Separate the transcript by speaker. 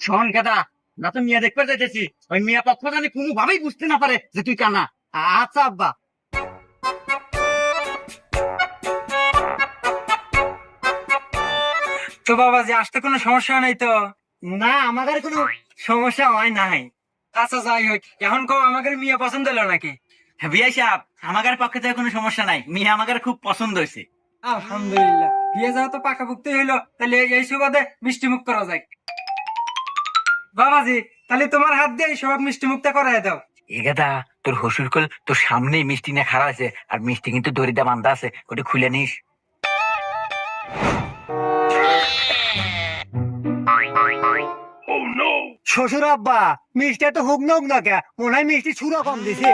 Speaker 1: শোন গাদা, না তো মিয়া দেখতে যাইতেছি, ওই মিয়া পক্ষ জানি কোনো ভাবেই বুঝতে না পারে যে তুই কানা। আচ্ছা আব্বা।
Speaker 2: তো বাবাজি আসতে কোনো সমস্যা নাই তো?
Speaker 1: না, আমাদের কোনো সমস্যা হয় নাই।
Speaker 2: আচ্ছা যাই হোক, এখন কো আমাদের মিয়া পছন্দ হলো নাকি?
Speaker 1: বিয়াই সাহেব, আমাদের পক্ষে থেকে কোনো সমস্যা নাই, মিয়া আমাদের খুব পছন্দ হয়েছে।
Speaker 2: আলহামদুলিল্লাহ, বিয়ে যাওয়া তো পাকাপুক্তই হইলো, তাহলে এই সুবাদে মিষ্টি মুখ করা যায়। বাবাজি, তাহলে তোমার হাত দিয়ে সব মিষ্টি মুখটা করাই দাও।
Speaker 1: এ গাদা, তোর হসুর কল তোর সামনেই মিষ্টি না খাড়া আছে, আর মিষ্টি কিন্তু দড়িটা বান্ধা আছে, ওটা খুলে নিস। শ্বশুর আব্বা, মিষ্টি তো হুক নক না কে, মনে হয় মিষ্টি ছুরা কম দিছে।